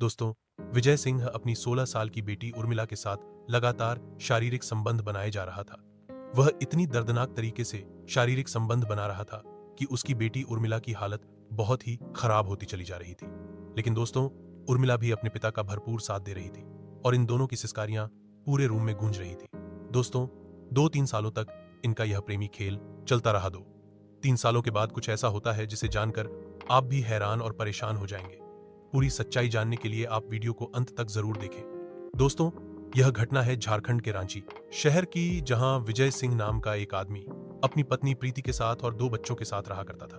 दोस्तों, विजय सिंह अपनी 16 साल की बेटी उर्मिला के साथ लगातार शारीरिक संबंध बनाए जा रहा था। वह इतनी दर्दनाक तरीके से शारीरिक संबंध बना रहा था कि उसकी बेटी उर्मिला की हालत बहुत ही खराब होती चली जा रही थी। लेकिन दोस्तों, उर्मिला भी अपने पिता का भरपूर साथ दे रही थी और इन दोनों की सिसकारियां पूरे रूम में गूंज रही थी। दोस्तों, 2-3 सालों तक इनका यह प्रेमी खेल चलता रहा। 2-3 सालों के बाद कुछ ऐसा होता है जिसे जानकर आप भी हैरान और परेशान हो जाएंगे। पूरी सच्चाई जानने के लिए आप वीडियो को अंत तक जरूर देखें। दोस्तों, यह घटना है झारखंड के रांची शहर की, जहां विजय सिंह नाम का एक आदमी अपनी पत्नी प्रीति के साथ और 2 बच्चों के साथ रहा करता था।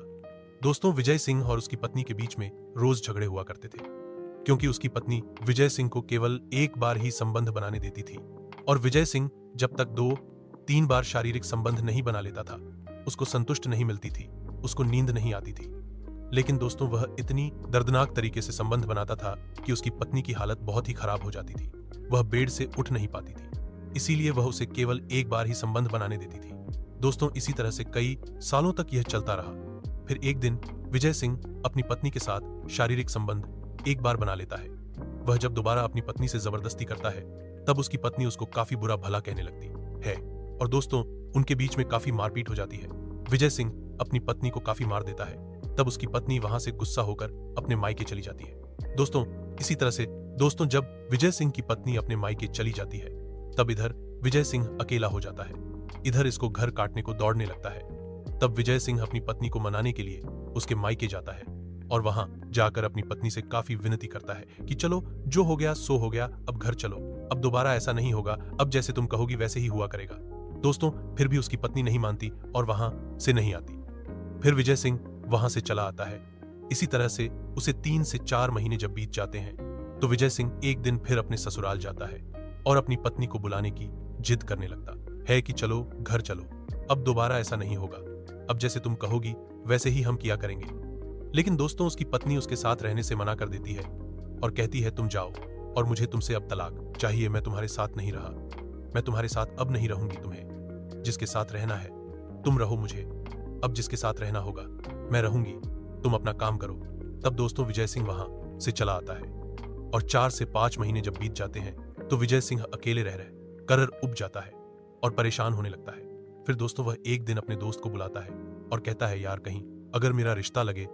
दोस्तों, विजय सिंह और उसकी पत्नी के बीच में रोज झगड़े हुआ करते थे, क्योंकि उसकी पत्नी विजय सिंह को केवल एक बार ही संबंध बनाने देती थी और विजय सिंह जब तक 2-3 बार शारीरिक संबंध नहीं बना लेता था, उसको संतुष्ट नहीं मिलती थी, उसको नींद नहीं आती थी। लेकिन दोस्तों, वह इतनी दर्दनाक तरीके से संबंध बनाता था कि उसकी पत्नी की हालत बहुत ही खराब हो जाती थी। वह बेड से उठ नहीं पाती थी, इसीलिए वह उसे केवल एक बार ही संबंध बनाने देती थी। दोस्तों, इसी तरह से कई सालों तक यह चलता रहा। फिर एक दिन विजय सिंह अपनी पत्नी के साथ शारीरिक संबंध एक बार बना लेता है। वह जब दोबारा अपनी पत्नी से जबरदस्ती करता है, तब उसकी पत्नी उसको काफी बुरा भला कहने लगती है और दोस्तों, उनके बीच में काफी मारपीट हो जाती है। विजय सिंह अपनी पत्नी को काफी मार देता है। तब उसकी पत्नी वहां से गुस्सा होकर अपने मायके चली जाती है। दोस्तों, इसी तरह से जब विजय सिंह की पत्नी अपने मायके चली जाती है, तब इधर विजय सिंह अकेला हो जाता है। इधर इसको घर काटने को दौड़ने लगता है। तब विजय सिंह अपनी पत्नी को मनाने के लिए उसके मायके जाता है और वहां जाकर अपनी पत्नी से काफी विनती करता है कि चलो, जो हो गया सो हो गया, अब घर चलो, अब दोबारा ऐसा नहीं होगा, अब जैसे तुम कहोगी वैसे ही हुआ करेगा। दोस्तों, फिर भी उसकी पत्नी नहीं मानती और वहां से नहीं आती। फिर विजय सिंह वहां से चला आता है। इसी तरह से उसे 3 से 4 महीने जब बीत जाते हैं, तो विजय सिंह एक दिन फिर अपने ससुराल जाता है और अपनी पत्नी को बुलाने की जिद करने लगता है कि चलो, घर चलो, अब दोबारा ऐसा नहीं होगा, अब जैसे तुम कहोगी वैसे ही हम किया करेंगे। लेकिन दोस्तों, उसकी पत्नी उसके साथ रहने से मना कर देती है और कहती है, तुम जाओ और मुझे तुमसे अब तलाक चाहिए, मैं तुम्हारे साथ नहीं रहा, मैं तुम्हारे साथ अब नहीं रहूंगी, तुम्हें जिसके साथ रहना है तुम रहो, मुझे अब जिसके साथ रहना होगा मैं रहूंगी, तुम अपना काम करो। तब दोस्तों, विजय सिंह वहां से चला आता है और 4 से 5 महीने जब बीत जाते हैं, तो विजय सिंह अकेले रह कर उब जाता है और परेशान होने लगता है। फिर दोस्तों, वह एक दिन अपने दोस्त को बुलाता है और कहता है, यार, कहीं अगर मेरा रिश्ता लगे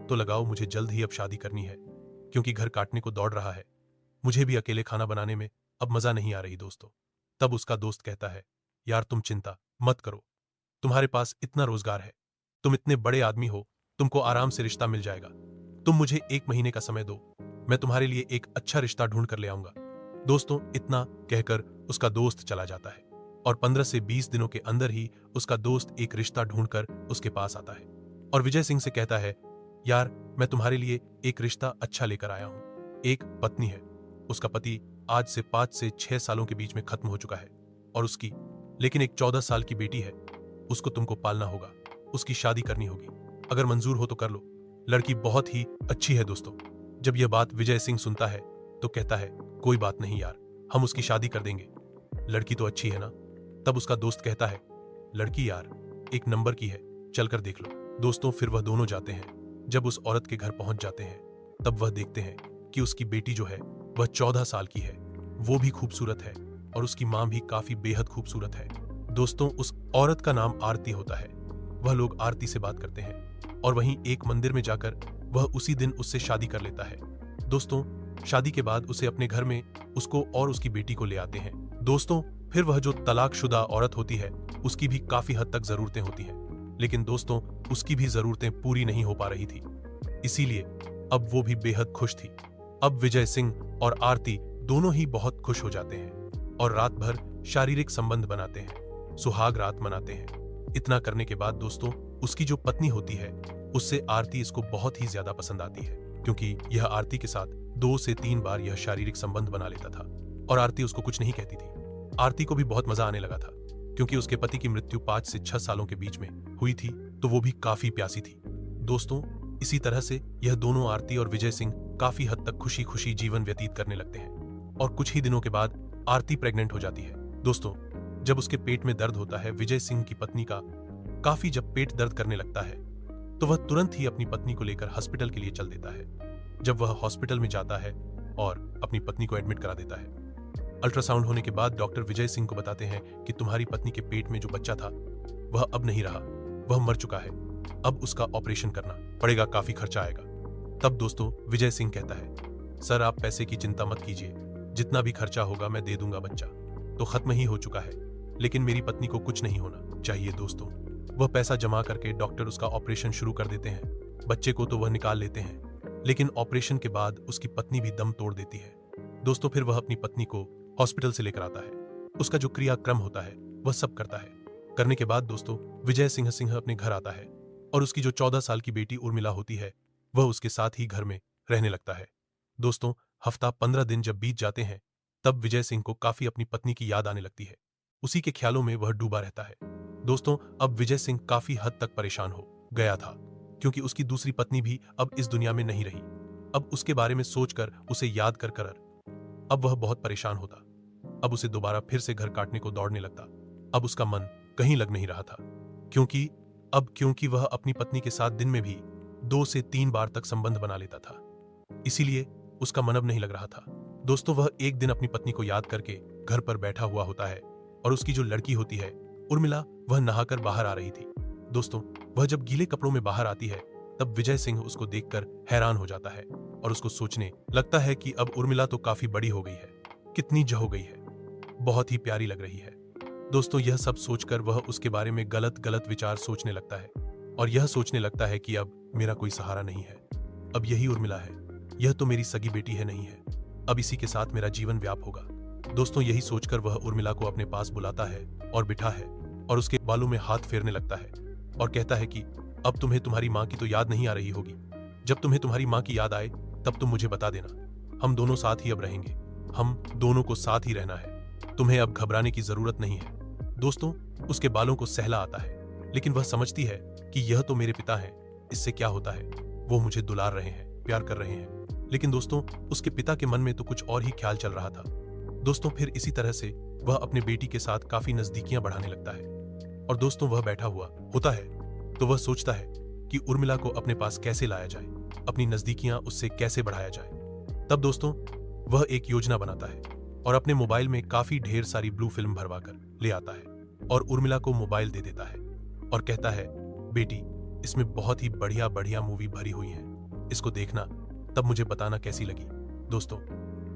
तो लगाओ, मुझे जल्द ही अब शादी करनी है, क्योंकि घर काटने को दौड़ रहा है, मुझे भी अकेले खाना बनाने में अब मजा नहीं आ रही। दोस्तों, तब उसका दोस्त कहता है, यार, तुम चिंता मत करो, तुम्हारे पास इतना रोजगार है, तुम इतने बड़े आदमी हो, तुमको आराम से रिश्ता मिल जाएगा, तुम मुझे 1 महीने का समय दो, मैं तुम्हारे लिए एक अच्छा रिश्ता ढूंढ कर ले आऊंगा। दोस्तों, इतना कहकर उसका दोस्त चला जाता है और 15 से 20 दिनों के अंदर ही उसका दोस्त एक रिश्ता ढूंढकर उसके पास आता है और विजय सिंह से कहता है, यार, मैं तुम्हारे लिए एक रिश्ता अच्छा लेकर आया हूं। एक पत्नी है, उसका पति आज से 5 से 6 सालों के बीच में खत्म हो चुका है और उसकी लेकिन एक 14 साल की बेटी है, उसको तुमको पालना होगा, उसकी शादी करनी होगी, अगर मंजूर हो तो कर लो, लड़की बहुत ही अच्छी है। दोस्तों, जब यह बात विजय सिंह सुनता है तो कहता है, कोई बात नहीं यार, हम उसकी शादी कर देंगे, लड़की तो अच्छी है ना। तब उसका दोस्त कहता है, लड़की यार एक नंबर की है, चलकर देख लो। दोस्तों, फिर वह दोनों जाते हैं। जब उस औरत के घर पहुंच जाते हैं, तब वह देखते हैं कि उसकी बेटी जो है वह 14 साल की है, वो भी खूबसूरत है और उसकी मां भी काफी बेहद खूबसूरत है। दोस्तों, उस औरत का नाम आरती होता है। वह लोग आरती से बात करते हैं और वहीं एक मंदिर में जाकर वह उसी दिन उससे शादी कर लेता है। दोस्तों, शादी के बाद उसे अपने घर में उसको और उसकी बेटी को ले आते हैं। दोस्तों, फिर वह जो तलाकशुदा औरत होती है, उसकी भी काफी हद तक जरूरतें होती हैं, लेकिन दोस्तों, उसकी भी जरूरतें पूरी नहीं हो पा रही थी, इसीलिए अब वो भी बेहद खुश थी। अब विजय सिंह और आरती दोनों ही बहुत खुश हो जाते हैं और रात भर शारीरिक संबंध बनाते हैं, सुहाग रात मनाते हैं। इतना करने के बाद दोस्तों, उसकी जो पत्नी होती है, उससे आरती इसको बहुत ही ज्यादा पसंद आती है, क्योंकि यह आरती के साथ 2 से 3 बार यह शारीरिक संबंध बना लेता था और आरती उसको कुछ नहीं कहती थी। आरती को भी बहुत मजा आने लगा था, क्योंकि उसके पति की मृत्यु 5 से 6 सालों के बीच में हुई थी, तो वो भी काफी प्यासी थी। दोस्तों, इसी तरह से यह दोनों आरती और विजय सिंह काफी हद तक खुशी खुशी जीवन व्यतीत करने लगते हैं और कुछ ही दिनों के बाद आरती प्रेग्नेंट हो जाती है। दोस्तों, जब उसके पेट में दर्द होता है, विजय सिंह की पत्नी का काफी जब पेट दर्द करने लगता है, तो वह तुरंत ही अपनी पत्नी को लेकर हॉस्पिटल के लिए चल देता है। जब वह हॉस्पिटल में जाता है, और अपनी पत्नी को एडमिट करा देता है। अल्ट्रासाउंड होने के बाद डॉक्टर विजय सिंह को बताते हैं कि तुम्हारी पत्नी के पेट में जो बच्चा था वह अब नहीं रहा, वह मर चुका है, अब उसका ऑपरेशन करना पड़ेगा, काफी खर्चा आएगा। तब दोस्तों विजय सिंह कहता है, सर आप पैसे की चिंता मत कीजिए, जितना भी खर्चा होगा मैं दे दूंगा, बच्चा तो खत्म ही हो चुका है, लेकिन मेरी पत्नी को कुछ नहीं होना चाहिए। दोस्तों वह पैसा जमा करके डॉक्टर उसका ऑपरेशन शुरू कर देते हैं। बच्चे को तो वह निकाल लेते हैं, लेकिन ऑपरेशन के बाद उसकी पत्नी भी दम तोड़ देती है। दोस्तों फिर वह अपनी पत्नी को हॉस्पिटल से लेकर आता है, उसका जो क्रियाक्रम होता है वह सब करता है। करने के बाद दोस्तों विजय सिंह अपने घर आता है और उसकी जो 14 साल की बेटी उर्मिला होती है वह उसके साथ ही घर में रहने लगता है। दोस्तों हफ्ता 15 दिन जब बीत जाते हैं तब विजय सिंह को काफी अपनी पत्नी की याद आने लगती है, उसी के ख्यालों में वह डूबा रहता है। दोस्तों अब विजय सिंह काफी हद तक परेशान हो गया था, क्योंकि उसकी दूसरी पत्नी भी अब इस दुनिया में नहीं रही। अब उसके बारे में सोचकर, उसे याद कर कर अब वह बहुत परेशान होता। अब उसे दोबारा फिर से घर काटने को दौड़ने लगता। अब उसका मन कहीं लग नहीं रहा था, क्योंकि वह अपनी पत्नी के साथ दिन में भी 2 से 3 बार तक संबंध बना लेता था, इसीलिए उसका मन अब नहीं लग रहा था। दोस्तों वह एक दिन अपनी पत्नी को याद करके घर पर बैठा हुआ होता है और उसकी जो लड़की होती है उर्मिला, वह नहाकर बाहर आ रही थी। दोस्तों वह जब गीले कपड़ों में बाहर आती है तब विजय सिंह उसको देखकर हैरान हो जाता है और उसको सोचने लगता है कि अब उर्मिला तो काफी बड़ी हो गई है, कितनी हो गई है, बहुत ही प्यारी लग रही है। दोस्तों यह सब सोचकर वह उसके बारे में गलत विचार सोचने लगता है और यह सोचने लगता है कि अब मेरा कोई सहारा नहीं है, अब यही उर्मिला है, यह तो मेरी सगी बेटी है नहीं है, अब इसी के साथ मेरा जीवन व्याप होगा। दोस्तों यही सोचकर वह उर्मिला को अपने पास बुलाता है और बिठा है और उसके बालों में हाथ फेरने लगता है और कहता है कि अब तुम्हें तुम्हारी माँ की तो याद नहीं आ रही होगी, जब तुम्हें तुम्हारी माँ की याद आए तब तुम मुझे बता देना, हम दोनों साथ ही अब रहेंगे, हम दोनों को साथ ही रहना है, तुम्हें अब घबराने की जरूरत नहीं है। दोस्तों उसके बालों को सहला आता है, लेकिन वह समझती है कि यह तो मेरे पिता हैं, इससे क्या होता है, वो मुझे दुलार रहे हैं, प्यार कर रहे हैं। लेकिन दोस्तों उसके पिता के मन में तो कुछ और ही ख्याल चल रहा था। दोस्तों फिर इसी तरह से वह अपने बेटी के साथ काफी नजदीकियां बढ़ाने लगता है और दोस्तों वह बैठा हुआ होता है तो वह सोचता है कि उर्मिला को अपने पास कैसे लाया जाए, अपनी नजदीकियां उससे कैसे बढ़ाया जाए। तब दोस्तों वह एक योजना बनाता है और अपने मोबाइल में काफी ढेर सारी ब्लू फिल्म भरवाकर ले आता है और उर्मिला को मोबाइल दे देता है और कहता है, बेटी इसमें बहुत ही बढ़िया मूवी भरी हुई है, इसको देखना, तब मुझे बताना कैसी लगी। दोस्तों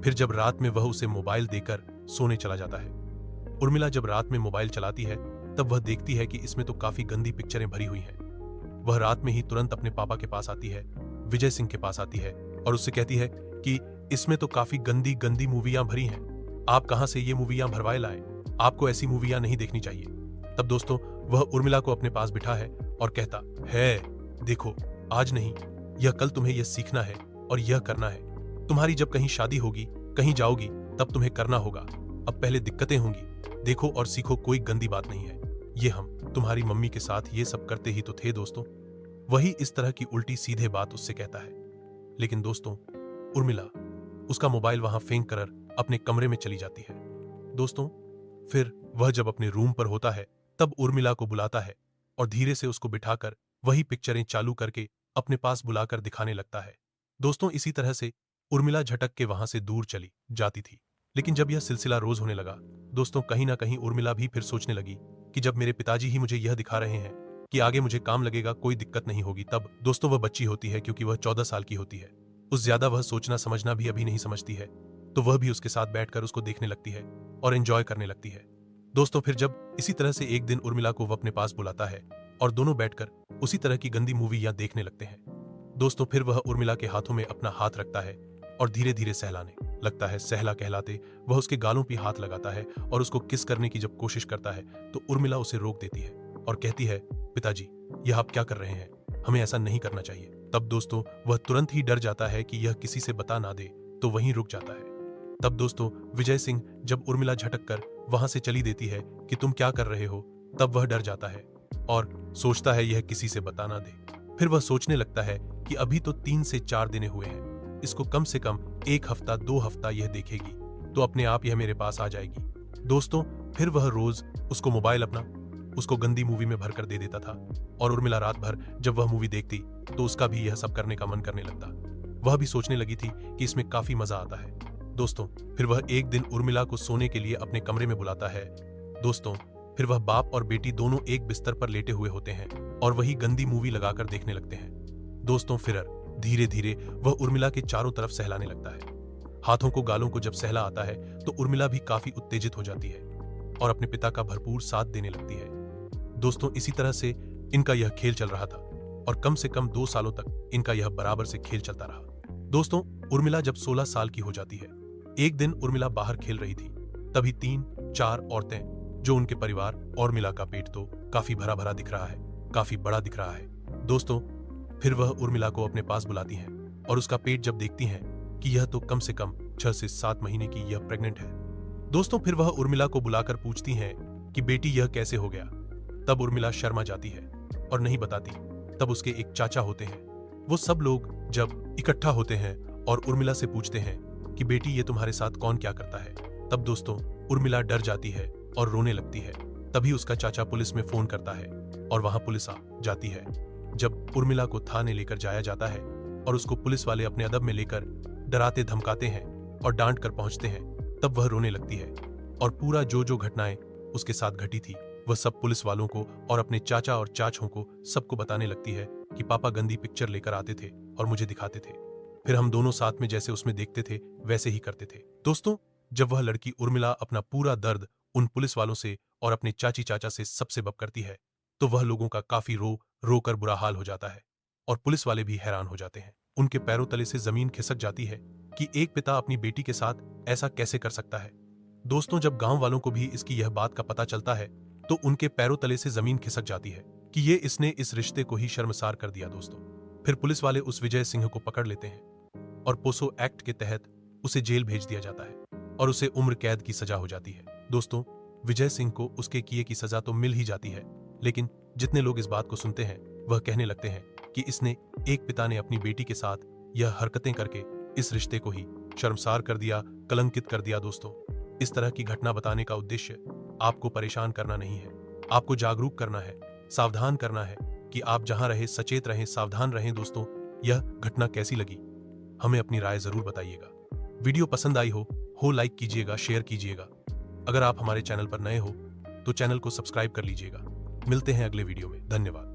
फिर जब रात में वह उसे मोबाइल देकर सोने चला जाता है, उर्मिला जब रात में मोबाइल चलाती है तब वह देखती है कि इसमें तो काफी गंदी पिक्चरें भरी हुई हैं। वह रात में ही तुरंत अपने पापा के पास आती है, विजय सिंह के पास आती है और उससे कहती है कि इसमें तो काफी गंदी मूवियां भरी हैं, आप कहां से ये मूवियां भरवाए लाए, आपको ऐसी मूवियां नहीं देखनी चाहिए। तब दोस्तों वह उर्मिला को अपने पास बिठा है और कहता है, देखो आज नहीं, यह कल तुम्हें यह सीखना है और यह करना है, तुम्हारी जब कहीं शादी होगी, कहीं जाओगी, तब तुम्हें करना होगा, अब पहले दिक्कतें होंगी, देखो और सीखो, कोई गंदी बात नहीं है, ये हम तुम्हारी मम्मी के साथ ये सब करते ही तो थे। दोस्तों वही इस तरह की उल्टी सीधे बात उससे कहता है, लेकिन दोस्तों उर्मिला उसका मोबाइल वहां फेंक कर अपने कमरे में चली जाती है। दोस्तों फिर वह जब अपने रूम पर होता है तब उर्मिला को बुलाता है और धीरे से उसको बिठाकर वही पिक्चरें चालू करके अपने पास बुलाकर दिखाने लगता है। दोस्तों इसी तरह से उर्मिला झटक के वहां से दूर चली जाती थी, लेकिन जब यह सिलसिला रोज होने लगा दोस्तों कहीं ना कहीं उर्मिला भी फिर सोचने लगी कि जब मेरे पिताजी ही मुझे यह दिखा रहे हैं कि आगे मुझे काम लगेगा, कोई दिक्कत नहीं होगी, तब दोस्तों वह बच्ची होती है क्योंकि वह 14 साल की होती है, उस ज्यादा वह सोचना समझना भी अभी नहीं समझती है, तो वह भी उसके साथ बैठकर उसको देखने लगती है और एंजॉय करने लगती है। दोस्तों फिर जब इसी तरह से एक दिन उर्मिला को वह अपने पास बुलाता है और दोनों बैठकर उसी तरह की गंदी मूवी या देखने लगते हैं। दोस्तों फिर वह उर्मिला के हाथों में अपना हाथ रखता है और धीरे धीरे सहलाने लगता है। सहला कहलाते वह उसके गालों पर हाथ लगाता है और उसको किस करने की जब कोशिश करता है तो उर्मिला उसे रोक देती है और कहती है, पिताजी यह आप क्या कर रहे हैं, हमें ऐसा नहीं करना चाहिए। तब दोस्तों वह तुरंत ही डर जाता है कि यह किसी से बता ना दे, तो वहीं रुक जाता है। तब दोस्तों विजय सिंह जब उर्मिला झटक कर वहां से चली देती है कि तुम क्या कर रहे हो, तब वह डर जाता है और सोचता है यह किसी से बता ना दे। फिर वह सोचने लगता है कि अभी तो 3 से 4 दिन हुए हैं, इसको कम से कम 1 हफ्ता 2 हफ्ता यह देखेगी तो अपने आप यह मेरे पास आ जाएगी। दोस्तों फिर वह रोज उसको मोबाइल अपना उसको गंदी मूवी में भरकर दे देता था और उर्मिला रात भर जब वह मूवी देखती तो उसका भी यह सब करने का मन करने लगता। वह भी सोचने लगी थी कि इसमें काफी मजा आता है। दोस्तों, फिर वह एक दिन उर्मिला को सोने के लिए अपने कमरे में बुलाता है। दोस्तों, फिर वह बाप और बेटी दोनों एक बिस्तर पर लेटे हुए होते हैं और वही गंदी मूवी लगाकर देखने लगते हैं। दोस्तों, फिर धीरे धीरे वह उर्मिला के चारों तरफ सहलाने लगता है। हाथों को गालों को जब सहला आता है तो उर्मिला भी काफी उत्तेजित हो जाती है और अपने पिता का भरपूर साथ देने लगती है। दोस्तों, इसी तरह से इनका यह खेल चल रहा था और कम से कम 2 सालों तक इनका यह बराबर से खेल चलता रहा। दोस्तों, उर्मिला जब 16 साल की हो जाती है, एक दिन उर्मिला बाहर खेल रही थी, तभी 3-4 औरतें, जो उनके परिवार, और उर्मिला का पेट तो काफी भरा भरा दिख रहा है, काफी बड़ा दिख रहा है। दोस्तों, फिर वह उर्मिला को अपने पास बुलाती हैं और उसका पेट जब देखती हैं कि यह तो कम से कम 6 से 7 महीने की यह प्रेग्नेंट है। दोस्तों, फिर वह उर्मिला को बुलाकर पूछती हैं कि बेटी यह कैसे हो गया। तब उर्मिला शर्मा जाती है और नहीं बताती। तब उसके एक चाचा होते हैं, वो सब लोग जब इकट्ठा होते हैं और उर्मिला से पूछते हैं कि बेटी ये तुम्हारे साथ कौन क्या करता है। तब दोस्तों, उर्मिला डर जाती है और रोने लगती है। तभी उसका चाचा पुलिस में फोन करता है और वहां पुलिस आ जाती है। जब उर्मिला को थाने लेकर जाया जाता है और उसको पुलिस वाले अपने अदब में लेकर डराते धमकाते हैं और डांट कर पहुंचते हैं, तब वह रोने लगती है और पूरा जो जो घटनाएं उसके साथ घटी थी वह सब पुलिस वालों को और अपने चाचा और चाचों को सबको बताने लगती है कि पापा गंदी पिक्चर लेकर आते थे और मुझे दिखाते थे, फिर हम दोनों साथ में जैसे उसमें देखते थे वैसे ही करते थे। दोस्तों, जब वह लड़की उर्मिला अपना पूरा दर्द उन पुलिस वालों से और अपने चाची चाचा से सबसे बब करती है तो वह लोगों का काफी रो कर बुरा हाल हो जाता है और पुलिस वाले भी हैरान हो जाते हैं। उनके पैरों तले से जमीन खिसक जाती है कि एक पिता अपनी बेटी के साथ ऐसा कैसे कर सकता है। दोस्तों, जब गांव वालों को भी इसकी यह बात का पता चलता है तो उनके पैरों तले से जमीन खिसक जाती है कि ये इसने इस रिश्ते को ही शर्मसार कर दिया। दोस्तों, फिर पुलिस वाले उस विजय सिंह को पकड़ लेते हैं और पोसो एक्ट के तहत उसे जेल भेज दिया जाता है और उसे उम्र कैद की सजा हो जाती है। दोस्तों, विजय सिंह को उसके किए की सजा तो मिल ही जाती है, लेकिन जितने लोग इस बात को सुनते हैं वह कहने लगते हैं कि इसने, एक पिता ने अपनी बेटी के साथ यह हरकतें करके इस रिश्ते को ही शर्मसार कर दिया, कलंकित कर दिया। दोस्तों, इस तरह की घटना बताने का उद्देश्य आपको परेशान करना नहीं है, आपको जागरूक करना है, सावधान करना है कि आप जहां रहे सचेत रहें, सावधान रहें। दोस्तों, यह घटना कैसी लगी हमें अपनी राय जरूर बताइएगा। वीडियो पसंद आई हो लाइक कीजिएगा, शेयर कीजिएगा। अगर आप हमारे चैनल पर नए हो तो चैनल को सब्सक्राइब कर लीजिएगा। मिलते हैं अगले वीडियो में। धन्यवाद।